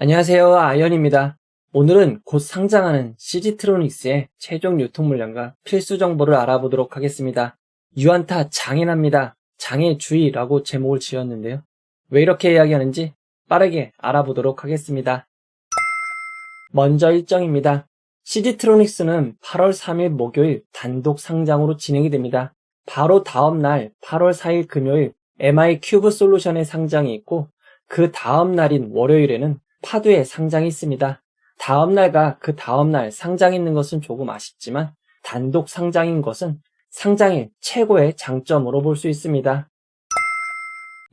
안녕하세요. 아이언입니다. 오늘은 곧 상장하는 CG트로닉스의 최종 유통 물량과 필수 정보를 알아보도록 하겠습니다. 유안타 장애납니다. 장애 주의라고 제목을 지었는데요. 왜 이렇게 이야기하는지 빠르게 알아보도록 하겠습니다. 먼저 일정입니다. CG트로닉스는 8월 3일 목요일 단독 상장으로 진행이 됩니다. 바로 다음 날 8월 4일 금요일 MI 큐브 솔루션의 상장이 있고 그 다음 날인 월요일에는 파두의 상장이 있습니다. 다음날과 그 다음날 상장이 있는 것은 조금 아쉽지만 단독 상장인 것은 상장일 최고의 장점으로 볼 수 있습니다.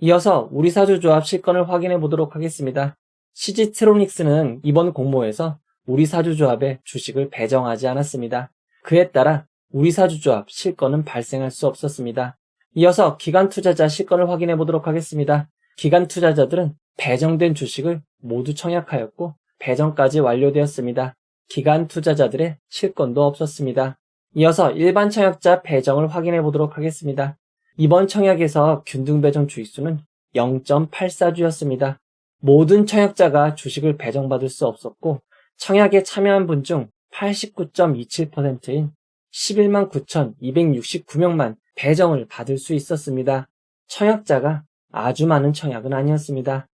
이어서 우리사주조합 실권을 확인해 보도록 하겠습니다. CG트로닉스는 이번 공모에서 우리사주조합의 주식을 배정하지 않았습니다. 그에 따라 우리사주조합 실권은 발생할 수 없었습니다. 이어서 기관투자자 실권을 확인해 보도록 하겠습니다. 기관투자자들은 배정된 주식을 모두 청약하였고 배정까지 완료되었습니다. 기관 투자자들의 실권도 없었습니다. 이어서 일반 청약자 배정을 확인해 보도록 하겠습니다. 이번 청약에서 균등 배정 주의수는 0.84주였습니다. 모든 청약자가 주식을 배정받을 수 없었고 청약에 참여한 분 중 89.27%인 11만 9,269명만 배정을 받을 수 있었습니다. 청약자가 아주 많은 청약은 아니었습니다.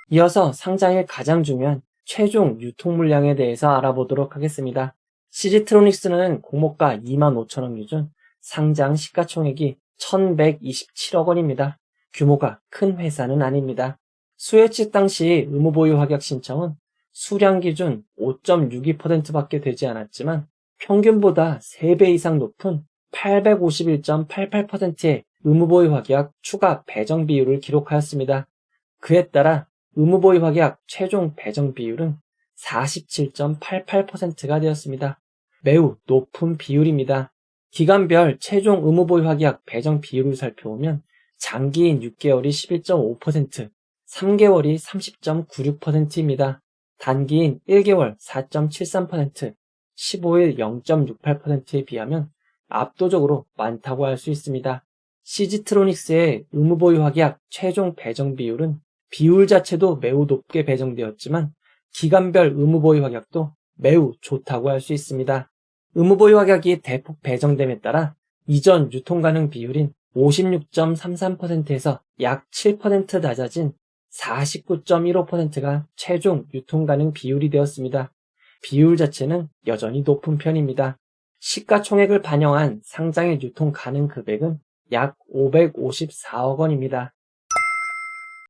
이어서 상장일 가장 중요한 최종 유통 물량에 대해서 알아보도록 하겠습니다. CG트로닉스는 공모가 25,000원 기준 상장 시가총액이 1,127억 원입니다. 규모가 큰 회사는 아닙니다. 수혜측 당시 의무보유 확약 신청은 수량 기준 5.62%밖에 되지 않았지만 평균보다 3배 이상 높은 851.88%의 의무보유 확약 추가 배정 비율을 기록하였습니다. 그에 따라 의무보유 확약 최종 배정 비율은 47.88%가 되었습니다. 매우 높은 비율입니다. 기간별 최종 의무보유 확약 배정 비율을 살펴보면 장기인 6개월이 11.5%, 3개월이 30.96%입니다. 단기인 1개월 4.73%, 15일 0.68%에 비하면 압도적으로 많다고 할 수 있습니다. CG트로닉스의 의무보유 확약 최종 배정 비율은 비율 자체도 매우 높게 배정되었지만 기간별 의무보유 확약도 매우 좋다고 할 수 있습니다. 의무보유 확약이 대폭 배정됨에 따라 이전 유통가능 비율인 56.33%에서 약 7% 낮아진 49.15%가 최종 유통가능 비율이 되었습니다. 비율 자체는 여전히 높은 편입니다. 시가총액을 반영한 상장일 유통 가능 금액은 약 554억 원입니다.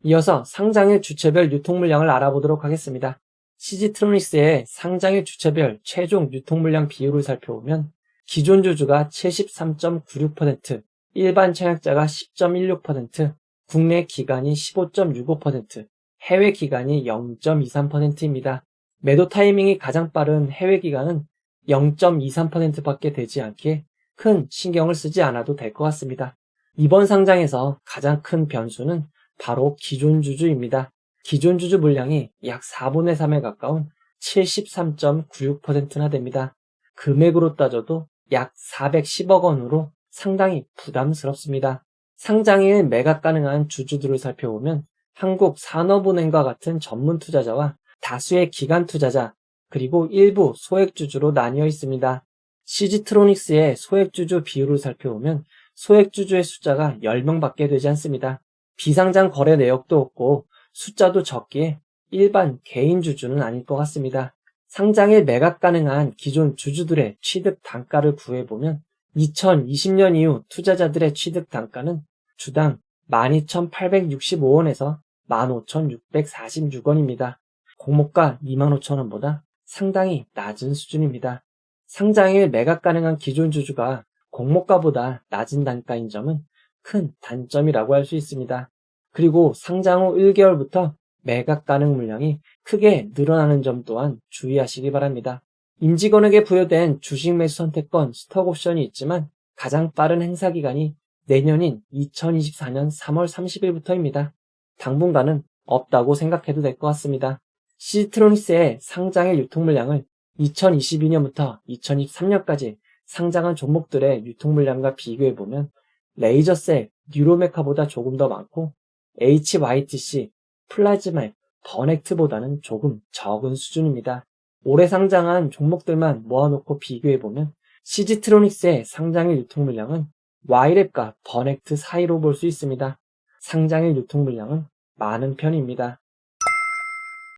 이어서 상장일 주체별 유통 물량을 알아보도록 하겠습니다. CG트로닉스의 상장일 주체별 최종 유통 물량 비율을 살펴보면 기존 주주가 73.96%, 일반 청약자가 10.16%, 국내 기관이 15.65%, 해외 기관이 0.23%입니다. 매도 타이밍이 가장 빠른 해외 기관은 0.23%밖에 되지 않기에 큰 신경을 쓰지 않아도 될 것 같습니다. 이번 상장에서 가장 큰 변수는 바로 기존 주주입니다. 기존 주주 물량이 약 4분의 3에 가까운 73.96%나 됩니다. 금액으로 따져도 약 410억 원으로 상당히 부담스럽습니다. 상장일 매각 가능한 주주들을 살펴보면 한국산업은행과 같은 전문 투자자와 다수의 기관 투자자, 그리고 일부 소액주주로 나뉘어 있습니다. CG트로닉스의 소액주주 비율을 살펴보면 소액주주의 숫자가 10명밖에 되지 않습니다. 비상장 거래 내역도 없고 숫자도 적기에 일반 개인 주주는 아닐 것 같습니다. 상장일 매각 가능한 기존 주주들의 취득 단가를 구해보면 2020년 이후 투자자들의 취득 단가는 주당 12,865원에서 15,646원입니다. 공모가 25,000원보다 상당히 낮은 수준입니다. 상장일 매각 가능한 기존 주주가 공모가보다 낮은 단가인 점은 큰 단점이라고 할 수 있습니다. 그리고 상장 후 1개월부터 매각 가능 물량이 크게 늘어나는 점 또한 주의하시기 바랍니다. 임직원에게 부여된 주식 매수 선택권 스톡옵션이 있지만 가장 빠른 행사 기간이 내년인 2024년 3월 30일부터입니다. 당분간은 없다고 생각해도 될 것 같습니다. CG트로닉스의 상장일 유통 물량을 2022년부터 2023년까지 상장한 종목들의 유통 물량과 비교해보면 레이저셀, 뉴로메카보다 조금 더 많고 HYTC, 플라즈맵, 버넥트보다는 조금 적은 수준입니다. 올해 상장한 종목들만 모아놓고 비교해보면 시지트로닉스의 상장일 유통 물량은 와이랩과 버넥트 사이로 볼 수 있습니다. 상장일 유통 물량은 많은 편입니다.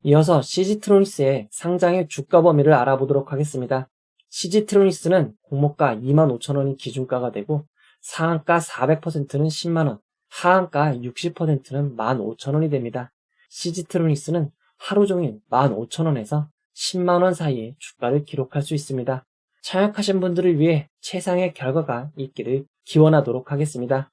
이어서 시지트로닉스의 상장일 주가 범위를 알아보도록 하겠습니다. 시지트로닉스는 공모가 25,000원이 기준가가 되고 상한가 400%는 10만원, 하한가 60%는 15,000원이 됩니다. 시지트로닉스는 하루 종일 15,000원에서 10만원 사이의 주가를 기록할 수 있습니다. 청약하신 분들을 위해 최상의 결과가 있기를 기원하도록 하겠습니다.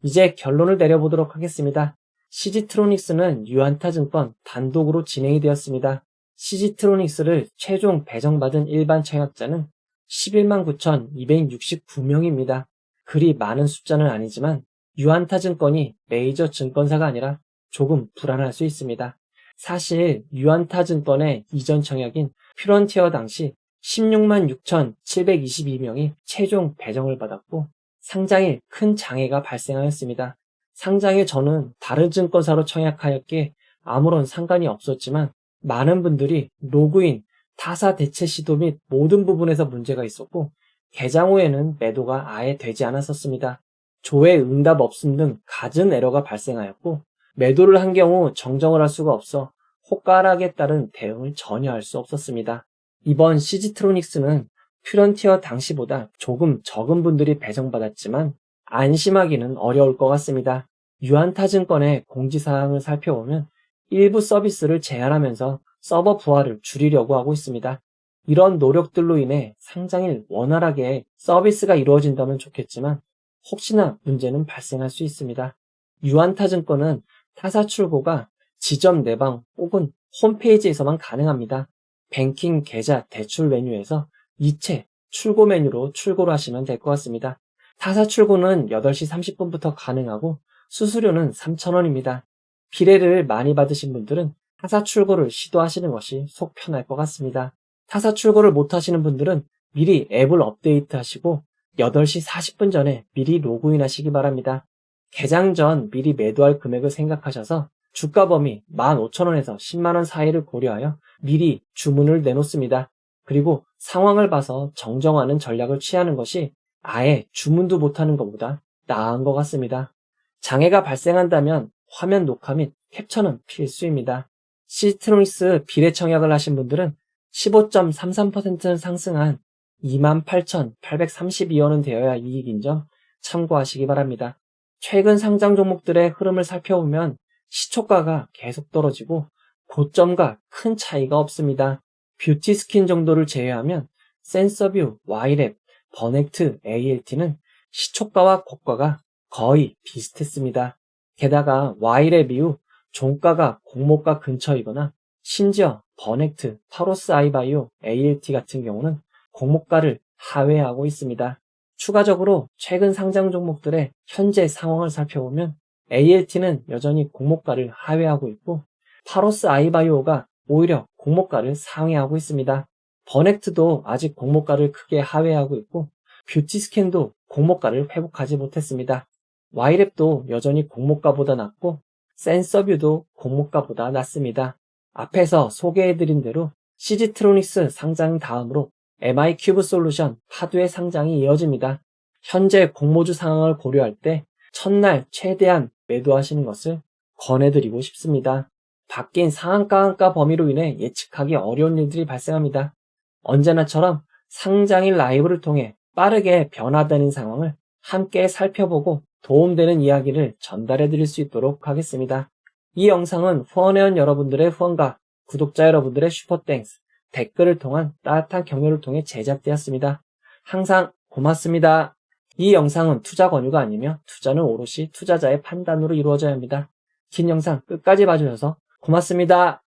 이제 결론을 내려보도록 하겠습니다. 시지트로닉스는 유안타증권 단독으로 진행이 되었습니다. 시지트로닉스를 최종 배정받은 일반 청약자는 11만 9,269명입니다. 그리 많은 숫자는 아니지만 유안타증권이 메이저 증권사가 아니라 조금 불안할 수 있습니다. 사실 유안타증권의 이전 청약인 퓨런티어 당시 16만 6,722명이 최종 배정을 받았고 상장일 큰 장애가 발생하였습니다. 상장일 저는 다른 증권사로 청약하였기에 아무런 상관이 없었지만 많은 분들이 로그인, 타사 대체 시도 및 모든 부분에서 문제가 있었고 개장 후에는 매도가 아예 되지 않았었습니다. 조회 응답 없음 등 갖은 에러가 발생하였고 매도를 한 경우 정정을 할 수가 없어 호가락에 따른 대응을 전혀 할 수 없었습니다. 이번 시지트로닉스는 퓨런티어 당시보다 조금 적은 분들이 배정받았지만 안심하기는 어려울 것 같습니다. 유안타증권의 공지사항을 살펴보면 일부 서비스를 제한하면서 서버 부하를 줄이려고 하고 있습니다. 이런 노력들로 인해 상장일 원활하게 서비스가 이루어진다면 좋겠지만 혹시나 문제는 발생할 수 있습니다. 유안타증권은 타사 출고가 지점 내방 혹은 홈페이지에서만 가능합니다. 뱅킹 계좌 대출 메뉴에서 이체 출고 메뉴로 출고를 하시면 될 것 같습니다. 타사 출고는 8시 30분부터 가능하고 수수료는 3,000원입니다. 비례를 많이 받으신 분들은 타사 출고를 시도하시는 것이 속 편할 것 같습니다. 타사 출고를 못 하시는 분들은 미리 앱을 업데이트 하시고 8시 40분 전에 미리 로그인 하시기 바랍니다. 개장 전 미리 매도할 금액을 생각하셔서 주가 범위 15,000원에서 10만원 사이를 고려하여 미리 주문을 내놓습니다. 그리고 상황을 봐서 정정하는 전략을 취하는 것이 아예 주문도 못하는 것보다 나은 것 같습니다. 장애가 발생한다면 화면 녹화 및 캡처는 필수입니다. 시지트로닉스 비례 청약을 하신 분들은 15.33%는 상승한 28,832원은 되어야 이익인 점 참고하시기 바랍니다. 최근 상장 종목들의 흐름을 살펴보면 시초가가 계속 떨어지고 고점과 큰 차이가 없습니다. 뷰티 스킨 정도를 제외하면 센서뷰, 와이랩, 버넥트, ALT는 시초가와 고가가 거의 비슷했습니다. 게다가 와이랩 이후 종가가 공모가 근처이거나 심지어 버넥트, 파로스 아이바이오, ALT 같은 경우는 공모가를 하회하고 있습니다. 추가적으로 최근 상장 종목들의 현재 상황을 살펴보면 ALT는 여전히 공모가를 하회하고 있고 파로스 아이바이오가 오히려 공모가를 상회하고 있습니다. 버넥트도 아직 공모가를 크게 하회하고 있고 뷰티스캔도 공모가를 회복하지 못했습니다. 와이랩도 여전히 공모가보다 낮고 센서뷰도 공모가보다 낮습니다. 앞에서 소개해드린 대로 시지트로닉스 상장 다음으로 MI큐브 솔루션 파두의 상장이 이어집니다. 현재 공모주 상황을 고려할 때 첫날 최대한 매도하시는 것을 권해드리고 싶습니다. 바뀐 상한가 한가 범위로 인해 예측하기 어려운 일들이 발생합니다. 언제나처럼 상장일 라이브를 통해 빠르게 변화되는 상황을 함께 살펴보고 도움되는 이야기를 전달해 드릴 수 있도록 하겠습니다. 이 영상은 후원회원 여러분들의 후원과 구독자 여러분들의 슈퍼땡스, 댓글을 통한 따뜻한 격려를 통해 제작되었습니다. 항상 고맙습니다. 이 영상은 투자 권유가 아니며 투자는 오롯이 투자자의 판단으로 이루어져야 합니다. 긴 영상 끝까지 봐주셔서 고맙습니다.